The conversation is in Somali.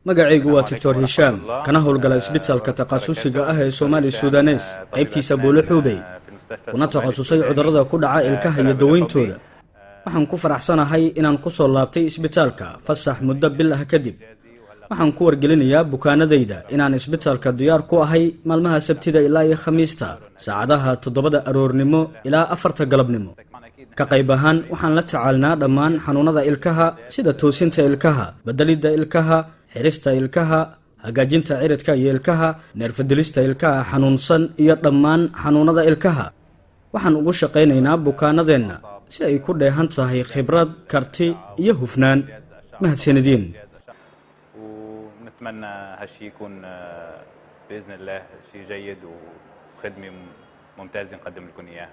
magacaygu waa Dr. Hisham kana howlgala isbitaalka takhaasusiga ah ee Soomaali Suudanes qaybtiisa Buule Xuubey kuna takhasusay cudurrada ku dhaca ilkaha iyo daweyntooda. waxaan ku faraxsanahay inaan ku soo laabtay isbitaalka fasax muddo bil ah kadib. waxaan ku wargelinayaa bukaanadayda inaan isbitaalka diyaar ku ahay maalmaha Sabtida ilaa iyo Khamiista saacadaha 7 aroornimo ilaa 4 galabnimo. ka qayb ahaan waxaan la tacaalnaa dhammaan xanuunada ilkaha sida toosinta ilkaha, bedelidda ilkaha, xirista ilkaha, hagaajinta ciridka iyo ilkaha, neerfadilista ilkaha xanuunsan iyo dhammaan xanuunada ilkaha. waxaan ugu shaqaynaynaa bukaanadeenna si ay ku dheehan tahay khibrad, karti iyo hufnaan. mahadsanidin. ونتمنى هالشيء يكون بإذن الله شيء جيد وخدمة ممتازة نقدم لكم إياه.